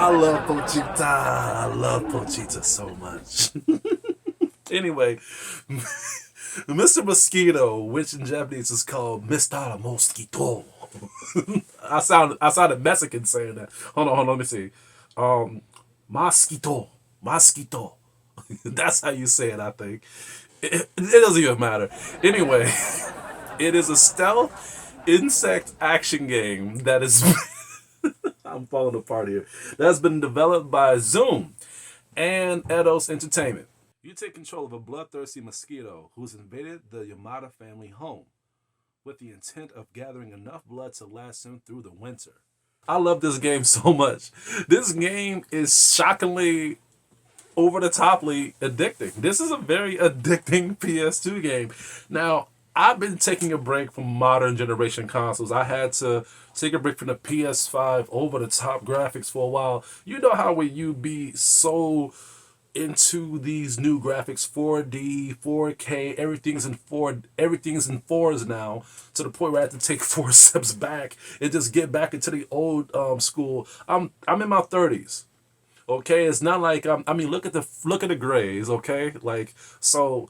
I love Pochita. I love Pochita so much. Anyway, Mr. Mosquito, which in Japanese is called Mr. Mosquito. I sounded Mexican saying that. Hold on, let me see. Um, Mosquito, Mosquito. That's how you say it, I think. It doesn't even matter. Anyway, it is a stealth insect action game that is. I'm falling apart here. That's been developed by Zoom and Eidos Entertainment. You take control of a bloodthirsty mosquito who's invaded the Yamada family home with the intent of gathering enough blood to last him through the winter. I love this game so much. This game is shockingly over the toply addicting. This is a very addicting PS2 game. Now, I've been taking a break from modern generation consoles. I had to take a break from the PS5 over the top graphics for a while. You know how when you be so into these new graphics, 4D, 4K, everything's in fours now, to the point where I have to take four steps back and just get back into the old school. I'm in my 30s. Okay, it's not like I mean, look at the grays. Okay, like so,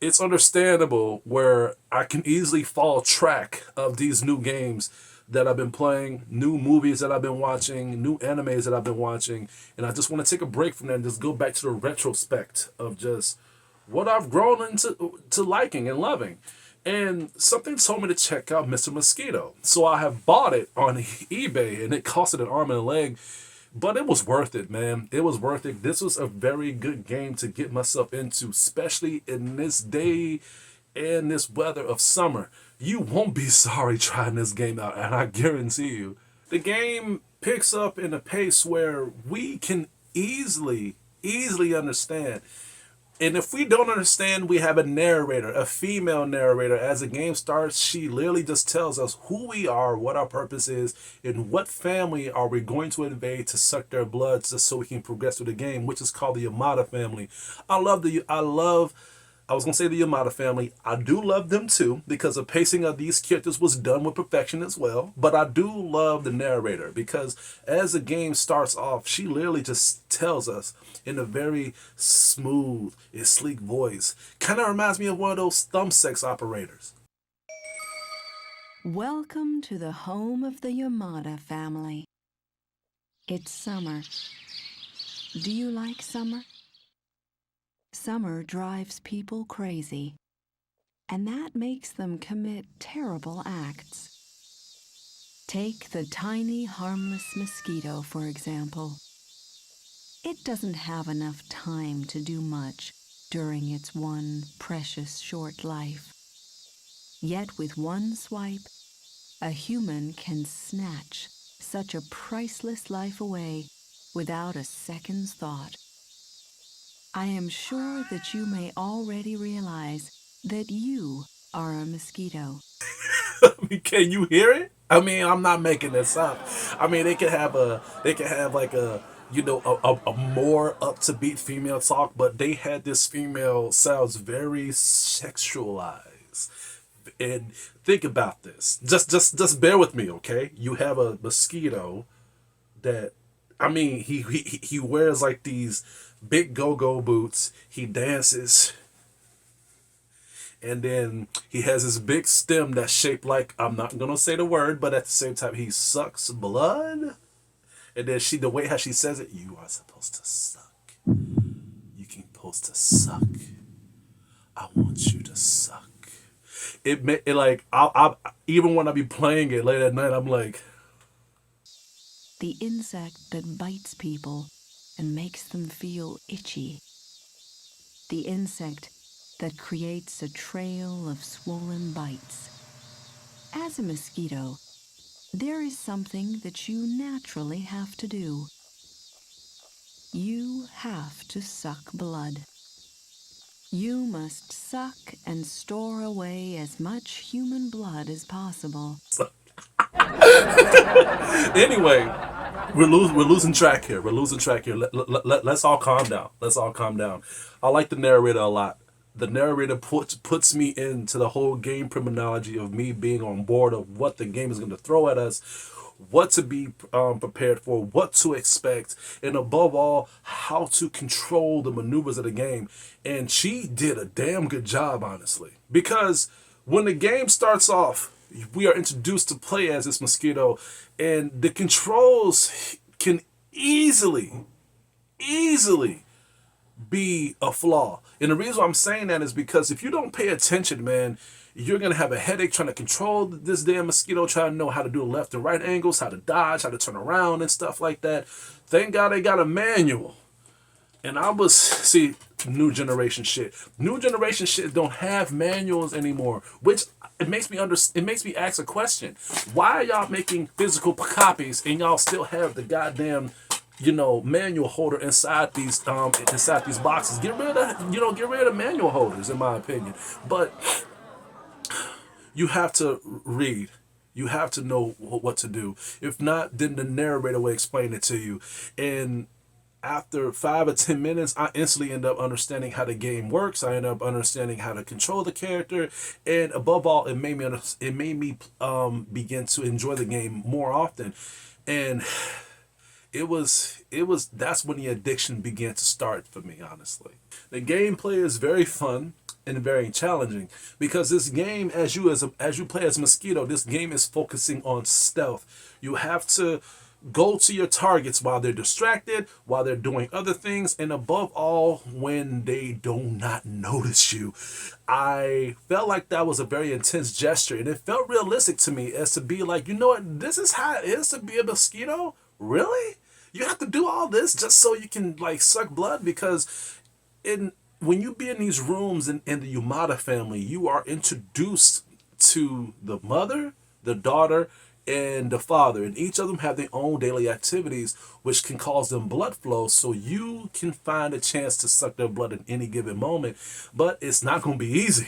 it's understandable where I can easily fall track of these new games that I've been playing, new movies that I've been watching, new animes that I've been watching, and I just want to take a break from that and just go back to the retrospect of just what I've grown into liking and loving. And something told me to check out Mr. Mosquito. So I have bought it on eBay and it costed an arm and a leg. But it was worth it, man. It was worth it. This was a very good game to get myself into, especially in this day and this weather of summer. You won't be sorry trying this game out, and I guarantee you. The game picks up in a pace where we can easily understand. And if we don't understand, we have a narrator, a female narrator. As the game starts, she literally just tells us who we are, what our purpose is, and what family are we going to invade to suck their blood just so we can progress through the game, which is called the Yamada family. I was gonna say the Yamada family. I do love them too because the pacing of these characters was done with perfection as well. But I do love the narrator because as the game starts off, she literally just tells us in a very smooth and sleek voice. Kind of reminds me of one of those thumb sex operators. Welcome to the home of the Yamada family. It's summer. Do you like summer? Summer drives people crazy, and that makes them commit terrible acts. Take the tiny, harmless mosquito, for example. It doesn't have enough time to do much during its one precious short life. Yet with one swipe, a human can snatch such a priceless life away without a second's thought. I am sure that you may already realize that you are a mosquito. I mean, can you hear it? I mean, I'm not making this up. I mean, they could have like a, a more up to beat female talk, but they had this female sounds very sexualized. And think about this. Just bear with me, okay? You have a mosquito that, I mean, he wears like these big go-go boots. He dances, and then he has this big stem that's shaped like, I'm not gonna say the word, but at the same time he sucks blood. And then the way how she says it, you are supposed to suck. You can supposed to suck. I want you to suck. It like I even when I be playing it late at night, I'm like, The insect that bites people and makes them feel itchy. The insect that creates a trail of swollen bites. As a mosquito, there is something that you naturally have to do. You have to suck blood. You must suck and store away as much human blood as possible. anyway, we're losing track here. We're losing track here. Let's all calm down. Let's all calm down. I like the narrator a lot. The narrator puts me into the whole game terminology of me being on board of what the game is going to throw at us, what to be prepared for, what to expect, and above all, how to control the maneuvers of the game. And she did a damn good job, honestly, because when the game starts off, we are introduced to play as this Mosquito, and the controls can easily be a flaw. And the reason why I'm saying that is because if you don't pay attention, man, you're gonna have a headache trying to control this damn Mosquito, trying to know how to do left and right angles, how to dodge, how to turn around and stuff like that. Thank God they got a manual. And I was see new generation shit. New generation shit don't have manuals anymore, which it makes me ask a question. Why are y'all making physical copies and y'all still have the goddamn manual holder inside these boxes? Get rid of manual holders, in my opinion. But you have to read. You have to know what to do. If not, then the narrator will explain it to you. And after 5 or 10 minutes, I instantly end up understanding how the game works. I end up understanding how to control the character, and above all, it made me begin to enjoy the game more often. And it was that's when the addiction began to start for me, honestly. The gameplay is very fun and very challenging because this game, as you play as Mosquito, this game is focusing on stealth. You have to go to your targets while they're distracted, while they're doing other things, and above all, when they do not notice you. I felt like that was a very intense gesture, and it felt realistic to me as to be like, you know what, this is how it is to be a Mosquito? Really? You have to do all this just so you can like suck blood? Because in when you be in these rooms in the Yamada family, you are introduced to the mother, the daughter, and the father, and each of them have their own daily activities, which can cause them blood flow. So you can find a chance to suck their blood at any given moment, but it's not going to be easy.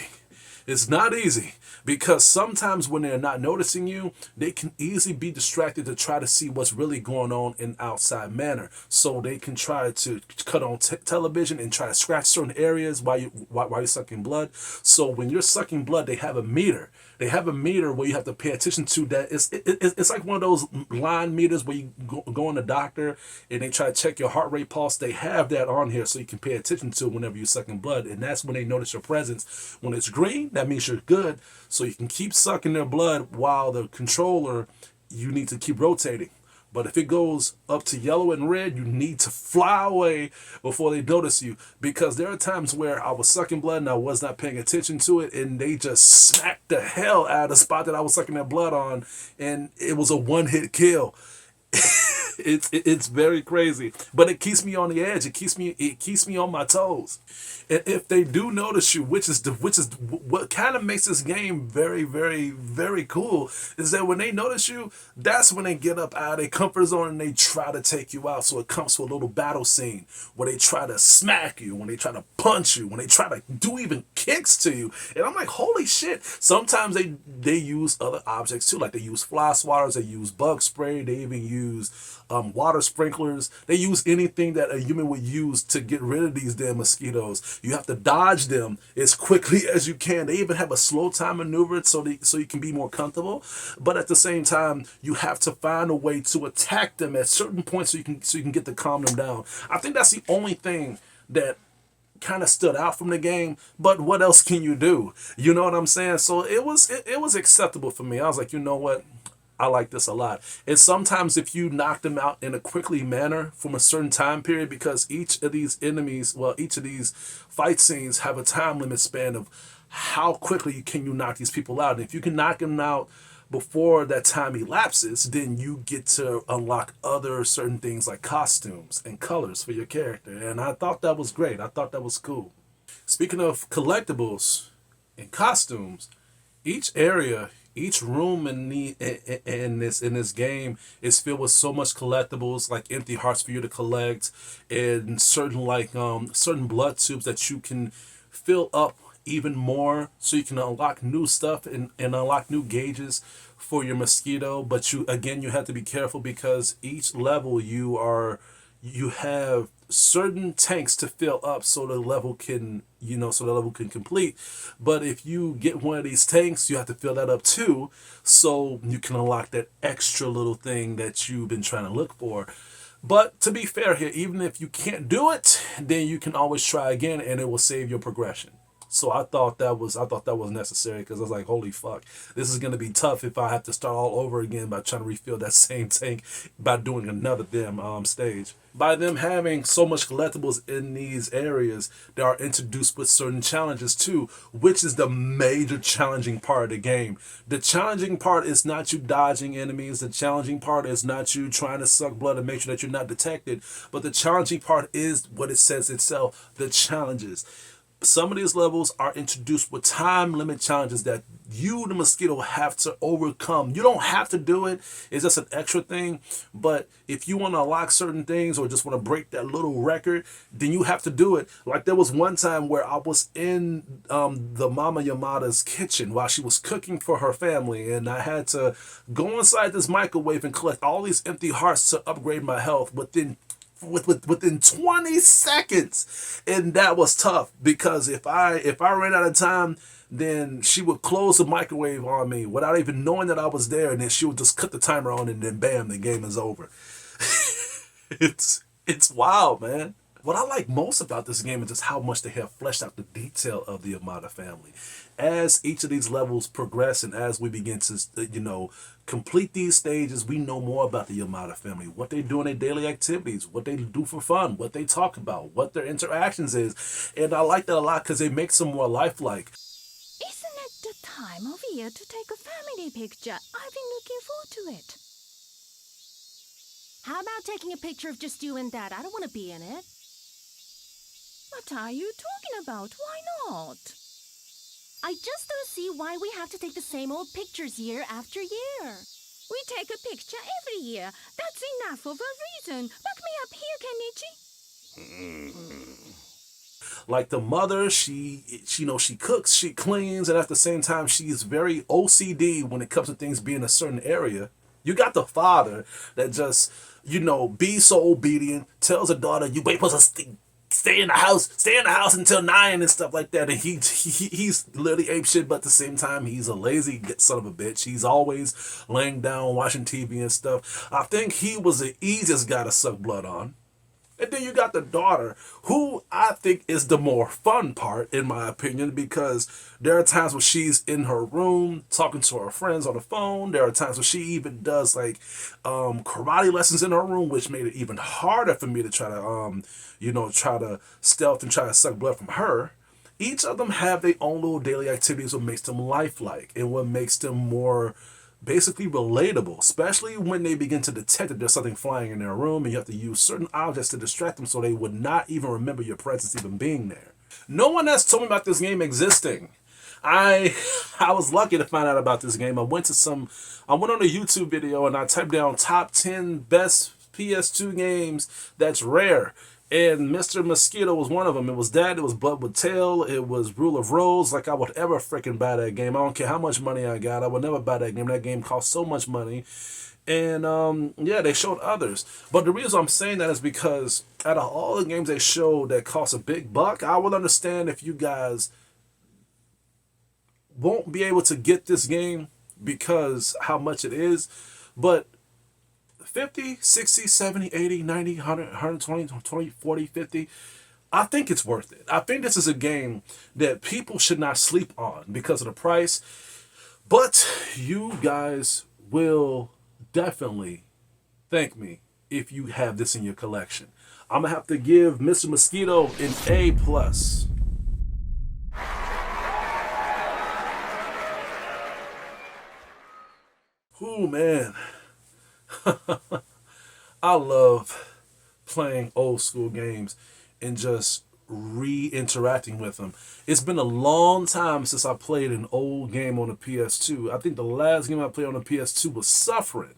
It's not easy because sometimes when they're not noticing you, they can easily be distracted to try to see what's really going on in outside manner. So they can try to cut on television and try to scratch certain areas while you're sucking blood. So when you're sucking blood, they have a meter. They have a meter where you have to pay attention to that. It's like one of those line meters where you go in the doctor and they try to check your heart rate pulse. They have that on here so you can pay attention to it whenever you're sucking blood. And that's when they notice your presence. When it's green, that means you're good. So you can keep sucking their blood while the controller, you need to keep rotating. But if it goes up to yellow and red, you need to fly away before they notice you. Because there are times where I was sucking blood and I was not paying attention to it, and they just smacked the hell out of the spot that I was sucking that blood on, and it was a one-hit kill. It's very crazy, but it keeps me on the edge. It keeps me on my toes. And if they do notice you, which is what kind of makes this game very, very, very cool, is that when they notice you, that's when they get up out of their comfort zone and they try to take you out. So it comes to a little battle scene where they try to smack you, when they try to punch you, when they try to do even kicks to you. And I'm like, holy shit. Sometimes they use other objects too, like they use fly swatters, they use bug spray, they even use water sprinklers. They use anything that a human would use to get rid of these damn mosquitoes. You have to dodge them as quickly as you can. They even have a slow time maneuver so you can be more comfortable. But at the same time, you have to find a way to attack them at certain points so you can get to calm them down. I think that's the only thing that kind of stood out from the game, but what else can you do? You know what I'm saying? So it was acceptable for me. I was like, you know what? I like this a lot. And sometimes if you knock them out in a quickly manner from a certain time period, because each of these fight scenes have a time limit span of how quickly can you knock these people out. And if you can knock them out before that time elapses, then you get to unlock other certain things like costumes and colors for your character. And I thought that was great. I thought that was cool. Speaking of collectibles and costumes, each area, each room in this game is filled with so much collectibles, like empty hearts for you to collect, and certain blood tubes that you can fill up even more, so you can unlock new stuff and unlock new gauges for your Mosquito. But you have to be careful because each level you have certain tanks to fill up so the level can, so the level can complete. But if you get one of these tanks, you have to fill that up too, so you can unlock that extra little thing that you've been trying to look for. But to be fair here, even if you can't do it, then you can always try again and it will save your progression. So I thought that was necessary, because I was like, holy fuck, this is gonna be tough if I have to start all over again by trying to refill that same tank by doing another damn stage. By them having so much collectibles in these areas, they are introduced with certain challenges too, which is the major challenging part of the game. The challenging part is not you dodging enemies. The challenging part is not you trying to suck blood and make sure that you're not detected. But the challenging part is what it says itself, the challenges. Some of these levels are introduced with time limit challenges that you, the Mosquito, have to overcome. You don't have to do it. It's just an extra thing. But if you want to unlock certain things or just want to break that little record, then you have to do it. Like there was one time where I was in the Mama Yamada's kitchen while she was cooking for her family, and I had to go inside this microwave and collect all these empty hearts to upgrade my health within 20 seconds. And that was tough, because if I ran out of time, then she would close the microwave on me without even knowing that I was there, and then she would just cut the timer on, and then bam, the game is over. It's wild, man. What I like most about this game is just how much they have fleshed out the detail of the Yamada family. As each of these levels progress and as we begin to, complete these stages, we know more about the Yamada family, what they do in their daily activities, what they do for fun, what they talk about, what their interactions is. And I like that a lot because it makes them more lifelike. Isn't it the time of year to take a family picture? I've been looking forward to it. How about taking a picture of just you and Dad? I don't want to be in it. What are you talking about? Why not? I just don't see why we have to take the same old pictures year after year. We take a picture every year. That's enough of a reason. Back me up here, Kenichi. Like the mother, she cooks, she cleans, and at the same time she's very OCD when it comes to things being a certain area. You got the father that just, be so obedient, tells a daughter, you wait for us to stay in the house until 9 and stuff like that. And he's literally ape shit, but at the same time, he's a lazy son of a bitch. He's always laying down, watching TV and stuff. I think he was the easiest guy to suck blood on. And then you got the daughter, who I think is the more fun part, in my opinion, because there are times when she's in her room talking to her friends on the phone. There are times when she even does like karate lessons in her room, which made it even harder for me to try to, try to stealth and try to suck blood from her. Each of them have their own little daily activities, what makes them lifelike and what makes them more basically relatable, especially when they begin to detect that there's something flying in their room and you have to use certain objects to distract them so they would not even remember your presence even being there. No one has told me about this game existing. I I was lucky to find out about this game. I went on a YouTube video and I typed down top 10 best PS2 games that's rare. And Mr. Mosquito was one of them. It was that. It was Blood with Tail. It was Rule of Rose. Like, I would ever freaking buy that game. I don't care how much money I got. I would never buy that game. That game cost so much money. And, yeah, they showed others. But the reason I'm saying that is because out of all the games they showed that cost a big buck, I would understand if you guys won't be able to get this game because how much it is. But 50, 60, 70, 80, 90, 100, 120, 20, 40, 50. I think it's worth it. I think this is a game that people should not sleep on because of the price. But you guys will definitely thank me if you have this in your collection. I'm going to have to give Mr. Mosquito an A+. Ooh, man. I love playing old school games and just re-interacting with them. It's been a long time since I played an old game on the PS2. I think the last game I played on the PS2 was Suffering.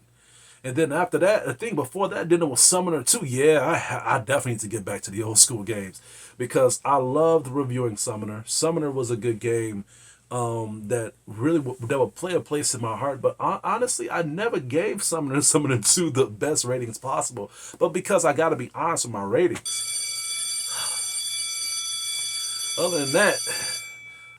And then after that, I think before that, then it was Summoner 2. Yeah, I definitely need to get back to the old school games because I loved reviewing Summoner. Summoner was a good game. that really that would play a place in my heart. But honestly, I never gave Summoner 2 the best ratings possible. But because I got to be honest with my ratings. Other than that,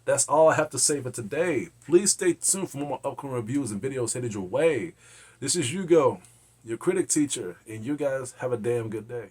that's all I have to say for today. Please stay tuned for more upcoming reviews and videos headed your way. This is Hugo, your critic teacher, and you guys have a damn good day.